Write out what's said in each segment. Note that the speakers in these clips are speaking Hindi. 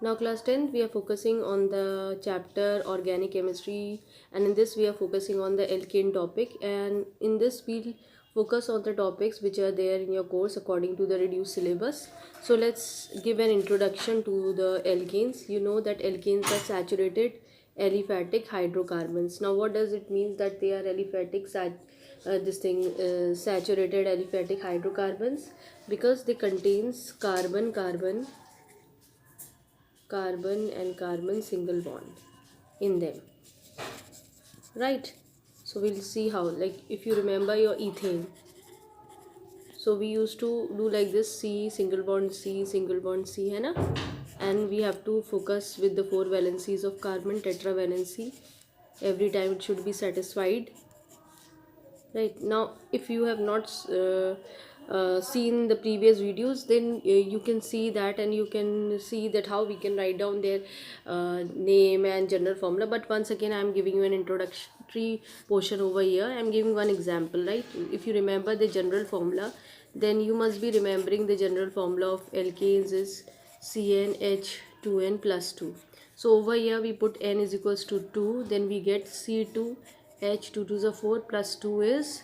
Now class 10th we are focusing on the chapter organic chemistry, and in this we are focusing on the alkane topic, and in this we'll focus on the topics which are there in your course according to the reduced syllabus. So let's give an introduction to the alkanes. You know that alkanes are saturated aliphatic hydrocarbons. Now what does it mean that they are aliphatic saturated aliphatic hydrocarbons? Because they contains carbon and carbon single bond in them, right? So we'll see how, like if you remember your ethane, so we used to do like this: C single bond C single bond C, है ना? And we have to focus with the 4 valencies of carbon, tetravalency. Every time it should be satisfied. Right now, if you have not seen the previous videos, then you can see that, and you can see that how we can write down their name and general formula. But once again, I am giving you an introductory portion over here. I am giving one example, right? If you remember the general formula, then you must be remembering the general formula of alkanes is CnH2n plus 2. So over here we put n is equals to 2, then we get C2 H2 to the 4 plus 2 is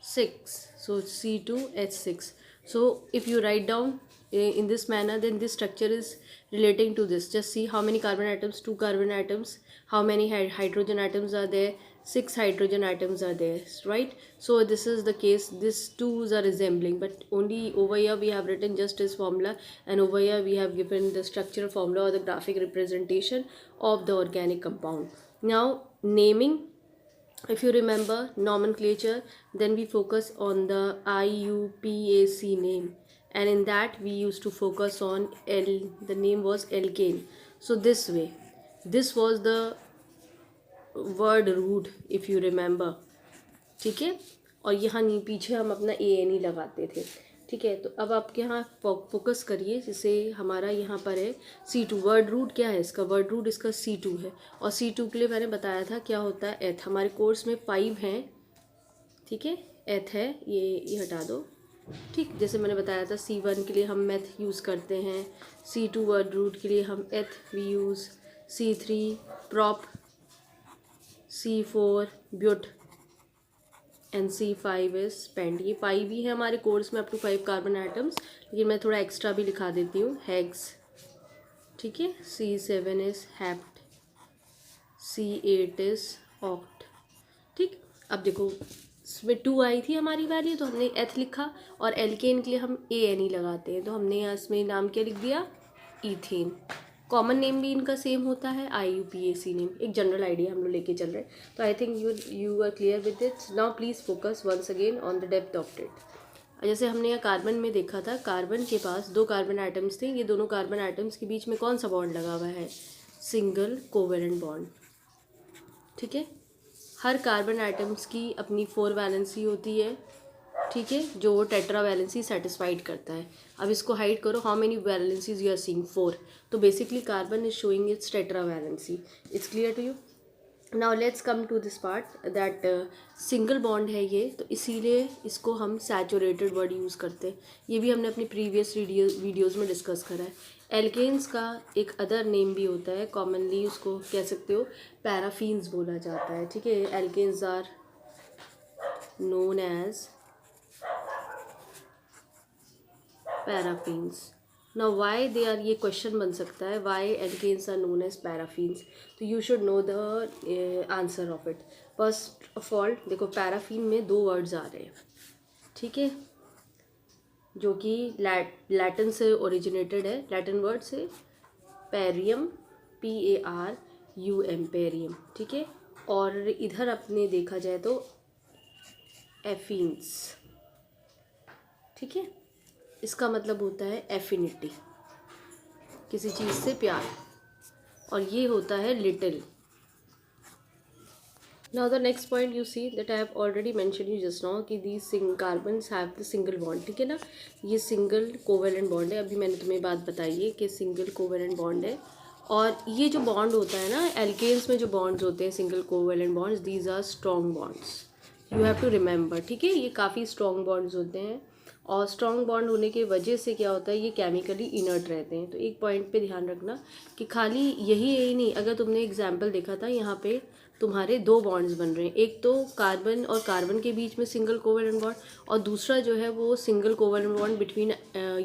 6. So C2H6. So if you write down in this manner, then this structure is relating to this. Just see how many carbon atoms, 2 carbon atoms, how many hydrogen atoms are there, 6 hydrogen atoms are there, right? So this is the case, these twos are resembling, but only over here we have written just this formula, and over here we have given the structural formula or the graphic representation of the organic compound. Now naming, if you remember nomenclature, then we focus on the IUPAC name, and in that we used to focus on L, the name was alkane. So this way, this was the word root, if you remember, ठीक है? और यहाँ नहीं, पीछे हम अपना ANE लगाते थे, ठीक है? तो अब आपके यहाँ फोकस करिए, जैसे हमारा यहाँ पर है C2, वर्ड रूट क्या है इसका? वर्ड रूट इसका C2 है, और C2 के लिए मैंने बताया था क्या होता है एथ। हमारे कोर्स में 5 हैं, ठीक है? एथ है, ये हटा दो, ठीक? जैसे मैंने बताया था C1 के लिए हम मेथ यूज़ करते हैं, C2 वर्ड रूट के लिए हम eth we use, C3 prop, C4 but, and C5 is spend. ये 5 ही है हमारे कोर्स में, अप टू 5 कार्बन एटम्स, लेकिन मैं थोड़ा एक्स्ट्रा भी लिखा देती हूँ, हेक्स, ठीक है? C7 is hept, C8 is oct, ठीक? अब देखो इसमें 2 आई थी हमारी वैल्यू, तो हमने एथ लिखा, और एल्केन के लिए हम ANE लगाते हैं, तो हमने यहाँ इसमें नाम क्या लिख दिया? ईथेन। कॉमन नेम भी इनका सेम होता है, IUPAC नेम। एक जनरल आइडिया हम लोग लेके चल रहे हैं, तो I think you are clear with it. Now please focus once again on the depth of it. जैसे हमने यहाँ कार्बन में देखा था, कार्बन के पास 2 कार्बन एटम्स थे, ये दोनों कार्बन एटम्स के बीच में कौन सा बॉन्ड लगा हुआ है? सिंगल कोवेलेंट बॉन्ड, ठीक है? हर कार्बन एटम्स की अपनी 4 वैलेंसी होती है, ठीक है, जो टेट्रा वैलेंसी सेटिस्फाइड करता है। अब इसको हाइड करो, how many valencies you are seeing? 4। तो basically carbon is showing its tetra valency. It's clear to you? Now let's come to this part that single bond है ये, तो इसीलिए इसको हम सैचुरेटेड वर्ड यूज़ करते हैं। ये भी हमने अपनी प्रीवियस वीडियोज़ में डिस्कस करा है। एल्केन्स का एक अदर नेम भी होता है, कॉमनली उसको कह सकते हो पैराफीन्स बोला जाता है, ठीक है? Alkanes are known as paraffins. Now why they are, ये क्वेश्चन बन सकता है, why alkanes are known as paraffins, तो you should know the answer of it. First of all देखो, पैराफीन में 2 वर्ड्स आ रहे हैं, ठीक है, जो कि लैटिन से ओरिजिनेटेड है, लैटिन वर्ड से पेरियम, PARUM, पेरियम, ठीक है? और इधर अपने देखा जाए तो एफिन्स, ठीक है? इसका मतलब होता है एफिनिटी, किसी चीज़ से प्यार, और ये होता है little. Now the next point you see that I have already mention you just now कि these carbons have the single bond, ठीक है ना? ये सिंगल कोवेलेंट बॉन्ड है। अभी मैंने तुम्हें बात बताई है कि सिंगल कोवेलेंट बॉन्ड है, और ये जो बॉन्ड होता है ना एल्केन्स में, जो बॉन्ड्स होते हैं single covalent bonds, these are strong bonds, you have to remember, ठीक है? ये काफ़ी स्ट्रॉन्ग बॉन्ड्स होते हैं, और स्ट्रॉन्ग बॉन्ड होने की वजह से क्या होता है, ये केमिकली इनर्ट रहते हैं। तो एक पॉइंट पे ध्यान रखना कि खाली यही नहीं, अगर तुमने एग्जाम्पल देखा था यहाँ पे तुम्हारे दो बॉन्ड्स बन रहे हैं, एक तो कार्बन और कार्बन के बीच में सिंगल कोवेलेंट बॉन्ड, और दूसरा जो है वो single covalent bond between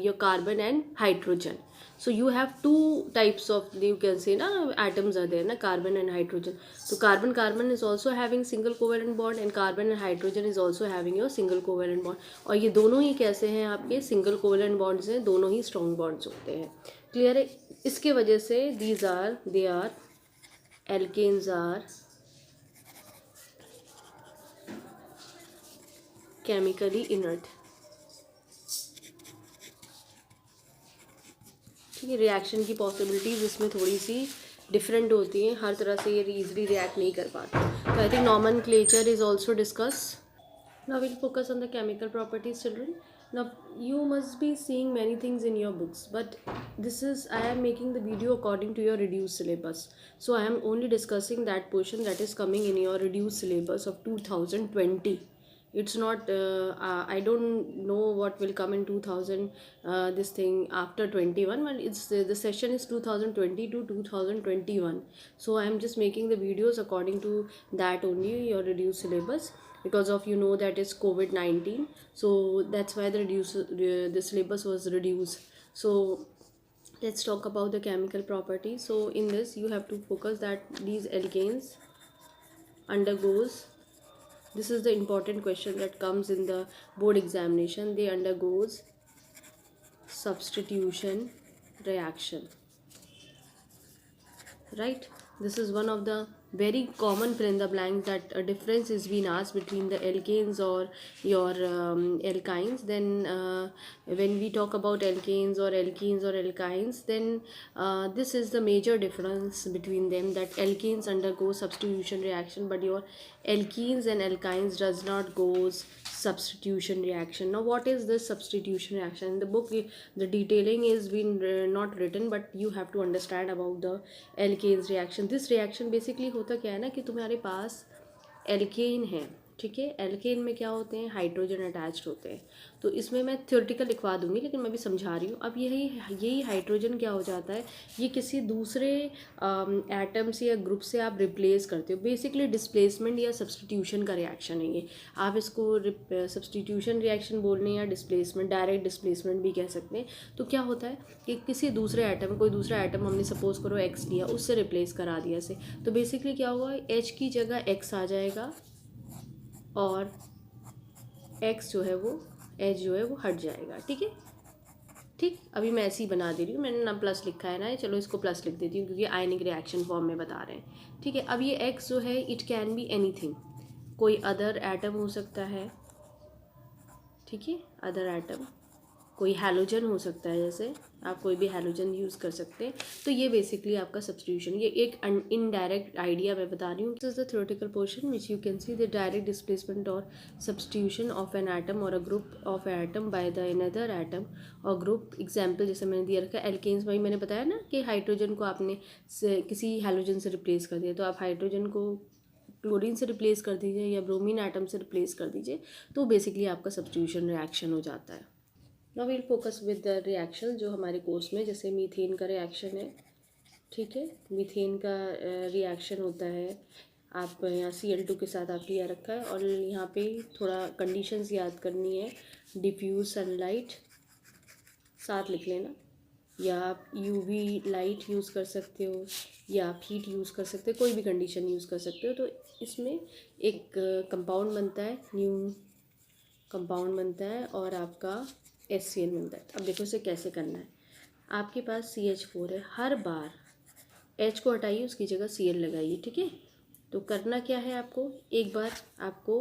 your carbon and hydrogen. So you have two types of, you can say na, atoms are there na, carbon and hydrogen. So carbon is also having single covalent bond and carbon and hydrogen is also having your single covalent bond. और ये दोनों ही कैसे हैं आपके single covalent bonds हैं, दोनों ही strong bonds होते हैं. क्लियर है? इसके वजह से they are alkanes are chemically inert. ठीक है, रिएक्शन की पॉसिबिलिटीज़ इसमें थोड़ी सी डिफरेंट होती हैं, हर तरह से ये ईजिली रिएक्ट नहीं कर पाते. तो I think nomenclature is also discuss. Now will focus on the chemical properties children. Now you must be seeing many things in your books, but I am making the video according to your reduced syllabus, so I am only discussing that portion that is coming in your reduced syllabus of 2020. It's not I don't know what will come in 2000 this thing after 21, but it's the session is 2020 to 2021, so I am just making the videos according to that only, your reduced syllabus, because of that is COVID-19, so that's why the syllabus was reduced. So let's talk about the chemical properties. So in this you have to focus that these alkanes undergoes, this is the important question that comes in the board examination, they undergoes substitution reaction, right? This is one of the very common fill in the blank, that a difference is being asked between the alkanes or your alkynes. Then when we talk about alkanes or alkenes or alkynes, then this is the major difference between them, that alkanes undergo substitution reaction, but your alkenes and alkynes does not goes substitution reaction. Now what is this substitution reaction? In the book the detailing is been not written, but you have to understand about the alkanes reaction. This reaction basically होता क्या है ना, कि तुम्हारे पास एल्केन है, ठीक है. एल्केन में क्या होते हैं, हाइड्रोजन अटैच्ड होते हैं. तो इसमें मैं थ्योरेटिकल लिखवा दूंगी, लेकिन मैं भी समझा रही हूँ. अब यही हाइड्रोजन क्या हो जाता है, ये किसी दूसरे एटम से या ग्रुप से आप रिप्लेस करते हो. बेसिकली डिस्प्लेसमेंट या सब्सटीट्यूशन का रिएक्शन है ये. आप इसको सब्सटीट्यूशन रिएक्शन बोलने या डिस्प्लेसमेंट, डायरेक्ट डिस्प्लेसमेंट भी कह सकते हैं. तो क्या होता है कि किसी दूसरे एटम, कोई दूसरा एटम हमने सपोज करो एक्स लिया, उससे रिप्लेस करा दिया से, तो बेसिकली क्या होगा, एच की जगह एक्स आ जाएगा और एक्स जो है वो, एच जो है वो हट जाएगा. ठीक है, ठीक. अभी मैं ऐसे ही बना दे रही हूँ, मैंने ना प्लस लिखा है ना, चलो इसको प्लस लिख देती हूँ, क्योंकि आयनिक रिएक्शन फॉर्म में बता रहे हैं. ठीक है, अब ये एक्स जो है, इट कैन बी एनीथिंग, कोई अदर एटम हो सकता है. ठीक है, अदर एटम, कोई हैलोजन हो सकता है, जैसे आप कोई भी हैलोजन यूज़ कर सकते हैं. तो ये बेसिकली आपका सब्स्टिट्यूशन, ये एक इनडायरेक्ट आइडिया मैं बता रही हूँ. This is the theoretical portion which you can see the direct displacement और सब्स्टिट्यूशन ऑफ एन एटम और a group of atom by the another atom और ग्रुप. एग्जाम्पल जैसे मैंने दिया रखा है, एल्केन्स में मैंने बताया ना कि हाइड्रोजन को आपने किसी हैलोजन से रिप्लेस कर दिया, तो आप हाइड्रोजन को क्लोरीन से रिप्लेस कर दीजिए या ब्रोमीन एटम से रिप्लेस कर दीजिए, तो बेसिकली आपका सब्स्टिट्यूशन रिएक्शन हो जाता है. Now will focus with the reaction जो हमारे कोर्स में, जैसे मीथेन का रिएक्शन है. ठीक है, मीथेन का रिएक्शन होता है, आप यहाँ Cl2 के साथ आप लिया रखा है, और यहाँ पे थोड़ा कंडीशंस याद करनी है. डिफ्यूज सनलाइट साथ लिख लेना, या आप यूवी लाइट यूज़ कर सकते हो, या आप हीट यूज़ कर सकते हो, कोई भी कंडीशन यूज़ कर सकते हो. तो इसमें एक कंपाउंड बनता है, न्यू कंपाउंड बनता है, और आपका HCl मिलता है. अब देखो इसे कैसे करना है. आपके पास CH4 है, हर बार H को हटाइए, उसकी जगह Cl लगाइए. ठीक है, तो करना क्या है आपको, एक बार आपको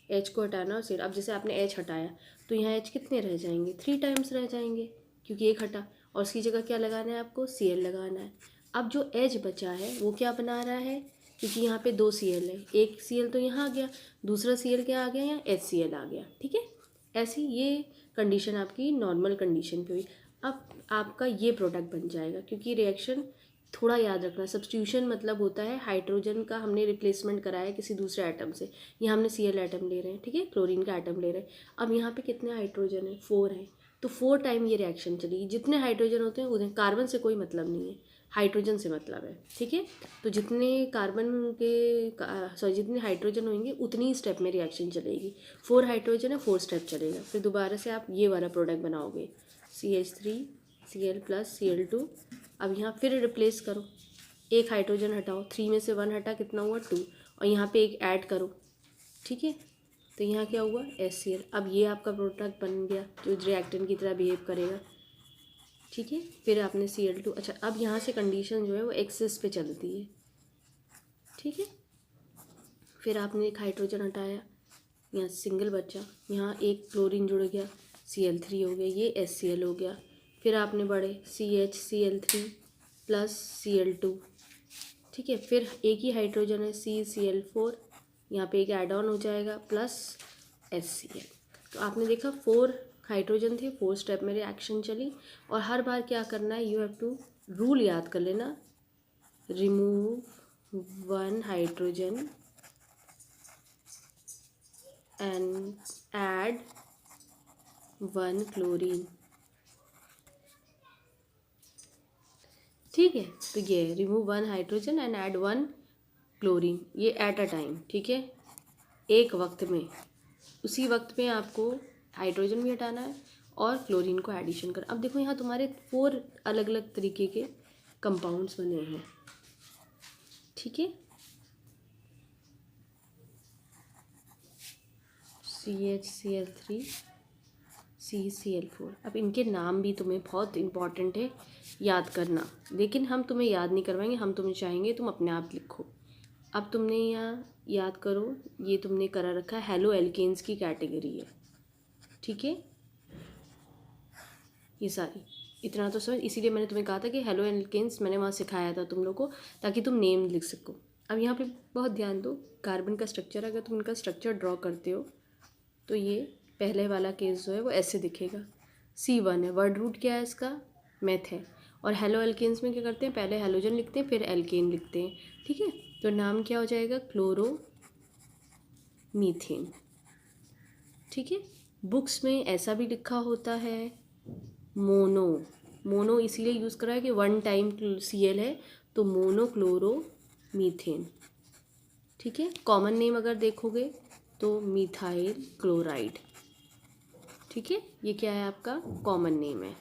H को हटाना और Cl. अब जैसे आपने H हटाया, तो यहाँ H कितने रह जाएंगे, 3 टाइम्स रह जाएंगे, क्योंकि एक हटा, और उसकी जगह क्या लगाना है आपको, Cl लगाना है. अब जो H बचा है वो क्या बना रहा है, क्योंकि यहाँ पे 2 Cl है, एक Cl तो यहाँ आ गया, दूसरा Cl क्या आ गया, यहाँ HCl आ गया. ठीक है, ऐसी ये कंडीशन आपकी नॉर्मल कंडीशन पे हुई. अब आपका ये प्रोडक्ट बन जाएगा, क्योंकि रिएक्शन थोड़ा याद रखना, सब्स्टिट्यूशन मतलब होता है हाइड्रोजन का हमने रिप्लेसमेंट कराया किसी दूसरे एटम से। यहाँ हमने Cl एटम ले रहे हैं, ठीक है, क्लोरीन का एटम ले रहे हैं। अब यहाँ पे कितने हाइड्रोजन है, 4 है, तो 4 टाइम ये रिएक्शन चलेगी। जितने हाइड्रोजन होते हैं उतने, कार्बन से कोई मतलब नहीं है, हाइड्रोजन से मतलब है, ठीक है। तो जितने कार्बन के सॉरी जितने हाइड्रोजन होंगे उतनी ही स्टेप में रिएक्शन चलेगी। 4 हाइड्रोजन है, 4 स्टेप चलेगा। फिर दोबारा से आप ये वाला प्रोडक्ट बनाओगे, CH3 Cl + Cl2। अब यहाँ फिर रिप्लेस करो, एक हाइड्रोजन हटाओ, 3 में से 1 हटा, कितना हुआ 2, और यहाँ पे एक ऐड करो, ठीक है। तो यहाँ क्या हुआ HCl। अब ये आपका प्रोडक्ट बन गया जो रिएक्टेंट की तरह बिहेव करेगा, ठीक है। फिर आपने Cl2, अच्छा अब यहाँ से कंडीशन जो है वो एक्सिस पे चलती है, ठीक है। फिर आपने एक हाइड्रोजन हटाया, यहाँ सिंगल बचा, यहाँ एक क्लोरीन जुड़ गया, Cl3 हो गया, ये HCl हो गया। फिर आपने बढ़े CHCl3 + Cl2, ठीक है। फिर एक ही हाइड्रोजन है CCl4, यहाँ पे एक ऐड ऑन हो जाएगा प्लस HCl। तो आपने देखा 4 हाइड्रोजन थे, 4 स्टेप में रिएक्शन चली। और हर बार क्या करना है, यू हैव टू रूल याद कर लेना, remove 1 hydrogen and add 1 chlorine, ठीक है। तो ये remove 1 hydrogen and add 1 chlorine, ये एट अ टाइम, ठीक है, एक वक्त में। उसी वक्त में आपको हाइड्रोजन भी हटाना है और क्लोरीन को एडिशन कर। अब देखो यहाँ तुम्हारे 4 अलग अलग तरीके के कंपाउंड्स बने हैं, ठीक है। CHCl3 CCl4। अब इनके नाम भी तुम्हें बहुत इंपॉर्टेंट है याद करना, लेकिन हम तुम्हें याद नहीं करवाएंगे, हम तुम्हें चाहेंगे तुम अपने आप लिखो। अब तुमने यहाँ याद करो, ये तुमने करा रखा है, हेलो एल्केन्स की कैटेगरी है, ठीक है। ये सारी इतना तो समझ, इसीलिए मैंने तुम्हें कहा था कि हेलो एल्केन्स मैंने वहाँ सिखाया था तुम लोग को, ताकि तुम नेम लिख सको। अब यहाँ पे बहुत ध्यान दो, कार्बन का स्ट्रक्चर, अगर तुम इनका स्ट्रक्चर ड्रॉ करते हो तो ये पहले वाला केस जो है वो ऐसे दिखेगा। C1 है, वर्ड रूट क्या है इसका, मेथ है। और हेलो एल्केन्स में क्या करते हैं, पहले हेलोजन लिखते हैं फिर एल्केन लिखते हैं, ठीक है। तो नाम क्या हो जाएगा, क्लोरो मीथेन, ठीक है। बुक्स में ऐसा भी लिखा होता है मोनो, मोनो इसीलिए यूज़ करा है कि 1 टाइम Cl है, तो मोनो क्लोरो मीथेन, ठीक है। कॉमन नेम अगर देखोगे तो मिथाइल क्लोराइड, ठीक है। ये क्या है आपका कॉमन नेम है।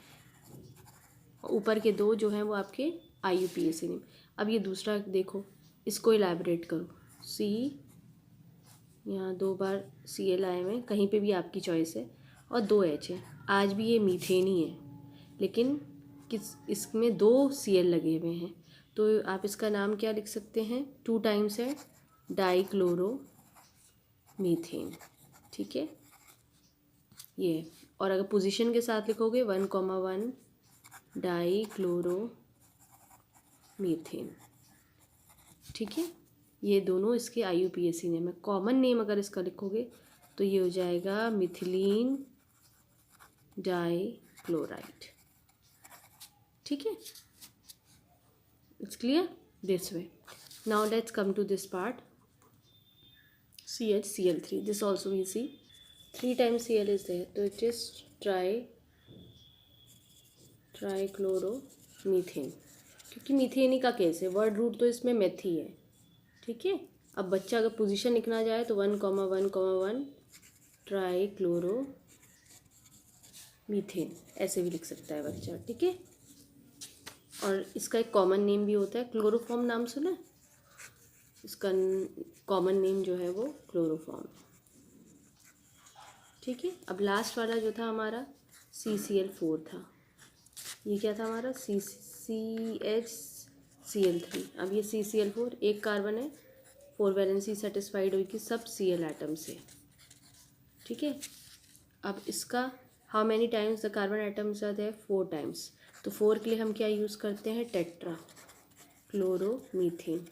ऊपर के 2 जो हैं वो आपके IUPAC नेम। अब ये दूसरा देखो, इसको इलैबोरेट करो। C, यहाँ 2 बार Cl आए हुए हैं, कहीं पे भी आपकी चॉइस है, और 2 H है। आज भी ये मीथेन ही है, लेकिन इसमें 2 Cl लगे हुए हैं, तो आप इसका नाम क्या लिख सकते हैं, 2 टाइम्स है डाइक्लोरो मीथेन, ठीक है ये। और अगर पोजीशन के साथ लिखोगे 1,1 डाइक्लोरो मीथेन, ठीक है। ये दोनों इसके IUPAC नेम है। कॉमन नेम अगर इसका लिखोगे तो ये हो जाएगा मिथिलीन डाइक्लोराइड, ठीक है। It's clear this way. Now let's come to this part, CHCl3, this also we see 3 times Cl is there, तो it is ट्राइक्लोरोमीथेन, क्योंकि मीथेन ही का केस है, वर्ड रूट तो इसमें मेथ ही है, ठीक है। अब बच्चा अगर पोजीशन लिखना जाए तो 1,1,1 ट्राइक्लोरोमीथेन ऐसे भी लिख सकता है बच्चा, ठीक है। और इसका एक कॉमन नेम भी होता है, क्लोरोफॉर्म नाम सुना है, इसका कॉमन नेम जो है वो क्लोरोफॉर्म, ठीक है। अब लास्ट वाला जो था हमारा CCl4 था, ये क्या था हमारा CHCl3। अब ये CCl4, एक कार्बन है, 4 वैलेंसी सेटिस्फाइड होगी सब Cl एटम से, ठीक है। अब इसका how many times the carbon atoms are there, 4 times, तो 4 के लिए हम क्या यूज़ करते हैं, टेट्रा क्लोरोमीथेन।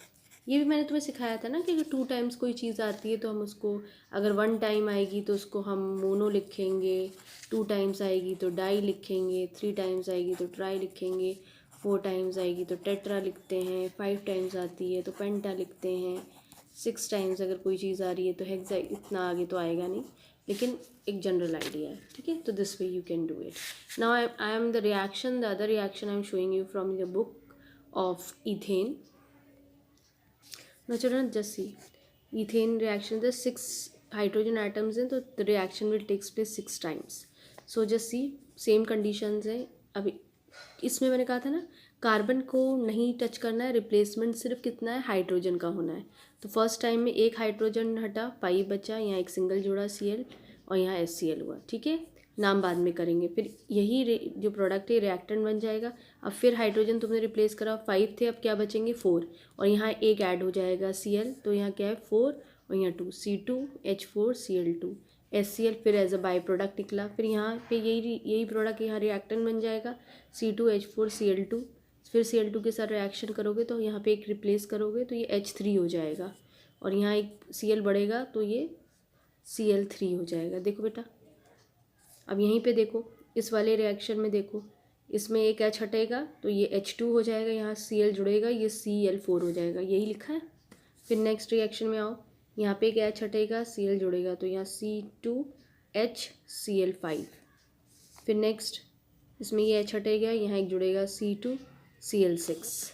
ये भी मैंने तुम्हें सिखाया था ना कि अगर 2 टाइम्स कोई चीज़ आती है तो हम उसको, अगर 1 टाइम आएगी तो उसको हम मोनो लिखेंगे, 2 टाइम्स आएगी तो डाई लिखेंगे, 3 टाइम्स आएगी तो ट्राई लिखेंगे, 4 टाइम्स आएगी तो टेट्रा लिखते हैं, 5 टाइम्स आती है तो पेंटा लिखते हैं, 6 टाइम्स अगर कोई चीज़ आ रही है तो हेक्सा, इतना आगे तो आएगा नहीं, लेकिन एक जनरल आइडिया है, ठीक है। तो this way you can do it. Now I am the reaction, the other reaction I am showing you from the book of ethane. Now children, just see, ethane reaction, the 6 hydrogen atoms हैं, तो the reaction will takes place 6 times. So just see, same conditions है। अभी इसमें मैंने कहा था ना, कार्बन को नहीं टच करना है, रिप्लेसमेंट सिर्फ कितना है, हाइड्रोजन का होना है। तो फर्स्ट टाइम में एक हाइड्रोजन हटा, 5 बचा, यहाँ एक सिंगल जोड़ा Cl और यहाँ HCl हुआ, ठीक है। नाम बाद में करेंगे, फिर यही जो प्रोडक्ट है रिएक्टेंट बन जाएगा। अब फिर हाइड्रोजन तुमने रिप्लेस करा, 5 थे, अब क्या बचेंगे 4, और यहाँ एक ऐड हो जाएगा Cl, तो यहाँ क्या है 4 और यहाँ 2, C2H4Cl2, HCl फिर एज अ बाई प्रोडक्ट निकला। फिर यहाँ पे यही प्रोडक्ट यहाँ रिएक्टेंट बन जाएगा, C2H4Cl2, फिर Cl2 के साथ रिएक्शन करोगे तो यहाँ पे एक रिप्लेस करोगे तो ये H3 हो जाएगा, और यहाँ एक Cl बढ़ेगा तो ये Cl3 हो जाएगा। देखो बेटा, अब यहीं पे देखो, इस वाले रिएक्शन में देखो, इसमें एक H हटेगा तो ये H2 हो जाएगा, यहाँ Cl जुड़ेगा, ये Cl4 हो जाएगा, यही लिखा है। फिर नेक्स्ट रिएक्शन में आओ, यहाँ पे एक H हटेगा, Cl जुड़ेगा तो यहाँ C2HCl5। फिर नेक्स्ट इसमें ये H हटेगा, यहाँ एक जुड़ेगा C2Cl6,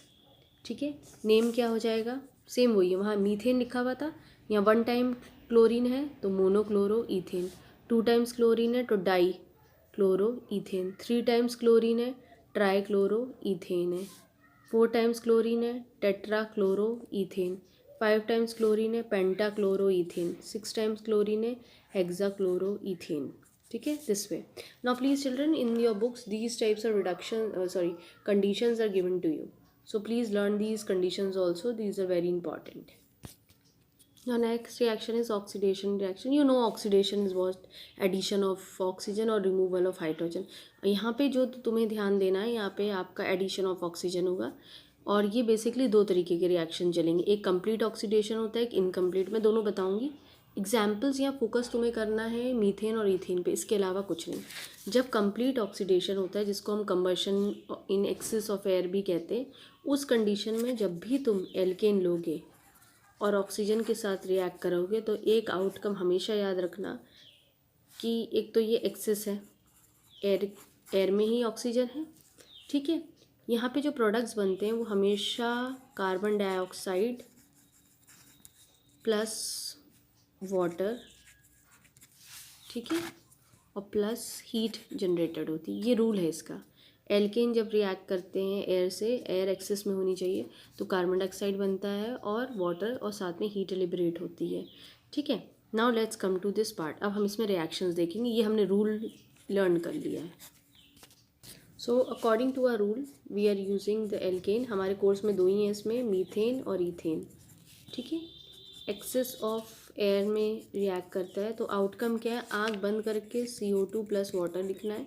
ठीक है। नेम क्या हो जाएगा, सेम वही है, वहाँ मीथेन लिखा हुआ था, यहाँ 1 टाइम क्लोरीन है तो मोनोक्लोरो इथेन, 2 टाइम्स क्लोरीन है तो die chloro ethane, 3 times chlorine है ट्राई क्लोरो इथेन है, 4 टाइम्स क्लोरीन है tetra chloro ethane, 5 times chlorine है पेंटा क्लोरो इथेन, 6 टाइम्स क्लोरीन है हेक्सा क्लोरो इथेन, ठीक है। This way. Now please children, in your books these types of reduction conditions are given to you, so please learn these conditions also, these are very important. Now next reaction is oxidation reaction. You know oxidation is what, addition of oxygen और removal of hydrogen. यहाँ पे जो तुम्हें ध्यान देना है, यहाँ पे आपका addition of oxygen होगा, और ये बेसिकली 2 तरीके के रिएक्शन चलेंगे, एक कंप्लीट ऑक्सीडेशन होता है, एक इनकम्प्लीट। मैं दोनों बताऊंगी। एग्जाम्पल्स यहाँ फोकस तुम्हें करना है मीथेन और इथेन पे, इसके अलावा कुछ नहीं। जब कंप्लीट ऑक्सीडेशन होता है, जिसको हम combustion in excess of air भी कहते हैं, उस कंडीशन में जब भी तुम एल्केन लोगे और ऑक्सीजन के साथ रिएक्ट करोगे तो एक आउटकम हमेशा याद रखना कि एक तो ये एक्सेस है, एयर में ही ऑक्सीजन है, ठीक है। यहाँ पे जो प्रोडक्ट्स बनते हैं वो हमेशा कार्बन डाइऑक्साइड प्लस वाटर, ठीक है, और प्लस हीट जनरेटेड होती है, ये रूल है इसका। एल्केन जब रिएक्ट करते हैं एयर से, एयर एक्सेस में होनी चाहिए, तो कार्बन डाइऑक्साइड बनता है और वाटर, और साथ में हीट लिबरेट होती है, ठीक है। Now let's come to this part. अब हम इसमें रिएक्शंस देखेंगे, ये हमने रूल लर्न कर लिया है। So according to a rule we are using the alkane, हमारे कोर्स में 2 ही हैं इसमें, मीथेन और इथेन, ठीक है। एक्सेस ऑफ एयर में रिएक्ट करता है तो आउटकम क्या है, आँख बंद करके CO2 प्लस वाटर लिखना है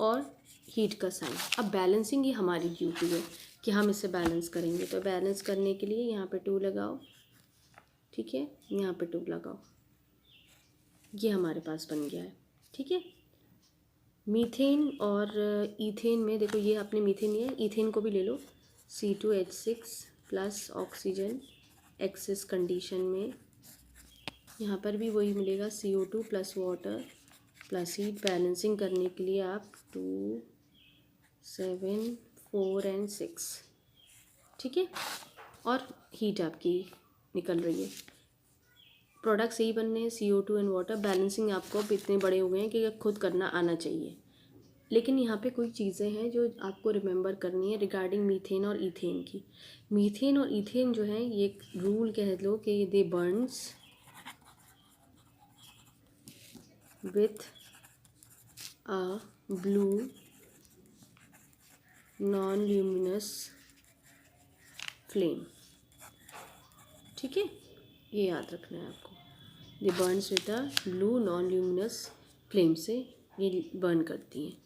और हीट का साइन। अब बैलेंसिंग ये हमारी ड्यूटी है कि हम इसे बैलेंस करेंगे, तो बैलेंस करने के लिए यहाँ पे 2 लगाओ, ठीक है, यहाँ पे 2 लगाओ, ये हमारे पास बन गया है, ठीक है। मीथेन और इथेन में देखो, ये अपने मीथेन ही है, इथेन को भी ले लो, C2H6 plus oxygen excess condition में, यहाँ पर भी वही मिलेगा, CO2 plus water plus heat. Balancing करने के लिए आप 2, 7, 4 एंड 6, ठीक है, और हीट आपकी निकल रही है। प्रोडक्ट्स यही बनने हैं, CO2 एंड वाटर। बैलेंसिंग आपको अब इतने बड़े हो गए हैं कि खुद करना आना चाहिए, लेकिन यहाँ पे कोई चीज़ें हैं जो आपको रिमेंबर करनी है रिगार्डिंग मीथेन और इथेन की। मीथेन और इथेन जो है, ये एक रूल कह लो कि they burns with a blue non-luminous flame, ठीक है, ये याद रखना है आपको। They burns with a blue non luminous flame से ये बर्न करती हैं,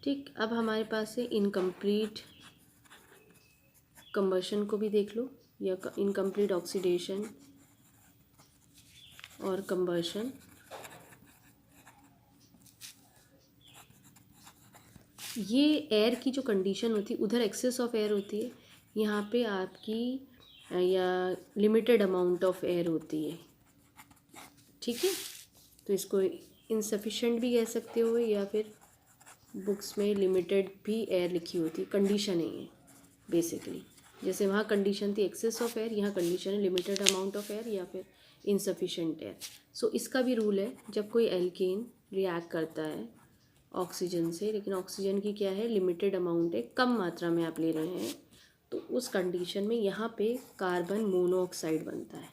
ठीक। अब हमारे पास है इनकम्प्लीट कंबशन को भी देख लो, या इनकम्प्लीट ऑक्सीडेशन और कंबशन। ये एयर की जो कंडीशन होती है, उधर एक्सेस ऑफ एयर होती है, यहाँ पे आपकी या लिमिटेड अमाउंट ऑफ एयर होती है, ठीक है। तो इसको इनसफिशेंट भी कह सकते हो, या फिर बुक्स में लिमिटेड भी एयर लिखी होती है, कंडीशन है ये बेसिकली। जैसे वहाँ कंडीशन थी एक्सेस ऑफ एयर, यहाँ कंडीशन है लिमिटेड अमाउंट ऑफ एयर या फिर इनसफिशेंट एयर। सो इसका भी रूल है, जब कोई एल्केन रिएक्ट करता है ऑक्सीजन से, लेकिन ऑक्सीजन की क्या है, लिमिटेड अमाउंट है, कम मात्रा में आप ले रहे हैं, तो उस कंडीशन में यहाँ पे कार्बन मोनोऑक्साइड बनता है।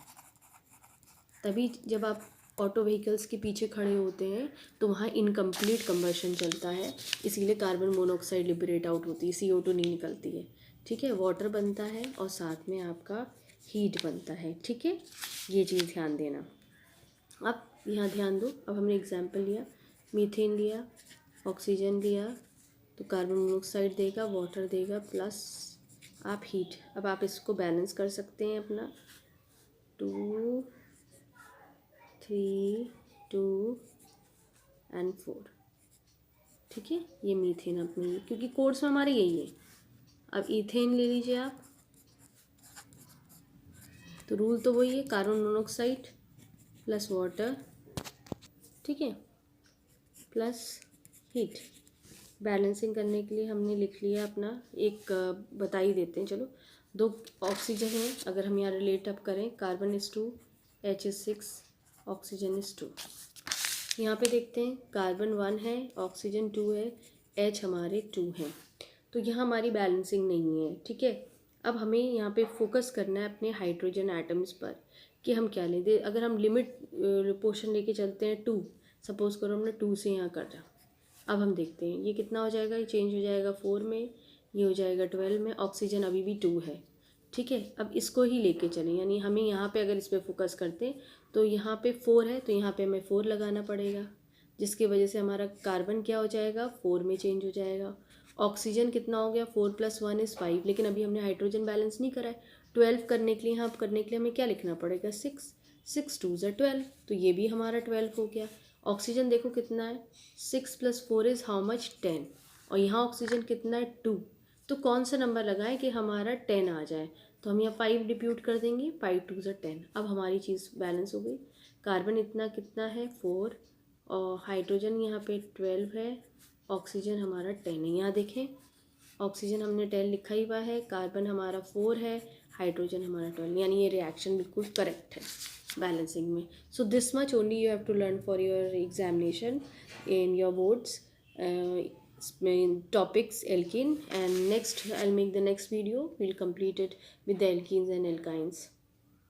तभी जब आप ऑटो व्हीकल्स के पीछे खड़े होते हैं तो वहाँ इनकम्प्लीट कंबशन चलता है, इसीलिए कार्बन मोनोऑक्साइड लिबरेट आउट होती है, CO2 नहीं निकलती है, ठीक है। वाटर बनता है और साथ में आपका हीट बनता है, ठीक है। ये चीज़ ध्यान देना। अब यहाँ ध्यान दो, अब हमने एग्जाम्पल लिया, मीथेन लिया, ऑक्सीजन लिया, तो कार्बन मोनोऑक्साइड देगा, वाटर देगा, प्लस आप हीट। अब आप इसको बैलेंस कर सकते हैं अपना 2 3 2 एंड 4, ठीक है। ये मीथेन अपनी, क्योंकि कोर्स में हमारे यही है। अब इथेन ले लीजिए आप, तो रूल तो वही है, कार्बन मोनोऑक्साइड प्लस वाटर, ठीक है, प्लस हीट। बैलेंसिंग करने के लिए हमने लिख लिया अपना, एक बता ही देते हैं चलो। 2 ऑक्सीजन है, अगर हम यहाँ रिलेट अप करें, carbon is 2, H is 6, oxygen is 2। यहाँ पे देखते हैं, कार्बन 1 है, ऑक्सीजन 2 है, H हमारे 2 हैं, तो यहाँ हमारी बैलेंसिंग नहीं है, ठीक है। अब हमें यहाँ पे फोकस करना है अपने हाइड्रोजन एटम्स पर कि हम क्या लें। अगर हम लिमिट पोर्शन लेके चलते हैं 2, सपोज करो हमने 2 से यहाँ कटा, अब हम देखते हैं ये कितना हो जाएगा, ये चेंज हो जाएगा 4 में, ये हो जाएगा 12 में, ऑक्सीजन अभी भी 2 है, ठीक है। अब इसको ही लेके चलें, यानी हमें यहाँ पे अगर इस पर फोकस करते हैं तो यहाँ पे 4 है, तो यहाँ पे हमें 4 लगाना पड़ेगा, जिसकी वजह से हमारा कार्बन क्या हो जाएगा, 4 में चेंज हो जाएगा। ऑक्सीजन कितना हो गया, 4 + 1 = 5, लेकिन अभी हमने हाइड्रोजन बैलेंस नहीं करा है। 12 करने के लिए, यहाँ करने के लिए हमें क्या लिखना पड़ेगा, 6, 6 2 = 12, तो ये भी हमारा 12 हो गया। ऑक्सीजन देखो कितना है, 6 + 4 इज़ हाउ मच, 10, और यहाँ ऑक्सीजन कितना है, 2, तो कौन सा नंबर लगाएं कि हमारा 10 आ जाए, तो हम यहाँ 5 डिप्यूट कर देंगे, 5 2 = 10। अब हमारी चीज़ बैलेंस हो गई। कार्बन इतना कितना है, 4, और हाइड्रोजन यहाँ पे 12 है, ऑक्सीजन हमारा 10 है। यहाँ देखें, ऑक्सीजन हमने 10 लिखा ही हुआ है, कार्बन हमारा 4 है, हाइड्रोजन हमारा 12, यानी ये रिएक्शन बिल्कुल करेक्ट है बैलेंसिंग में। So this much only you have to learn for your examination in your boards topics alkene, and next I'll make the next video, we'll complete it with the alkenes and alkynes.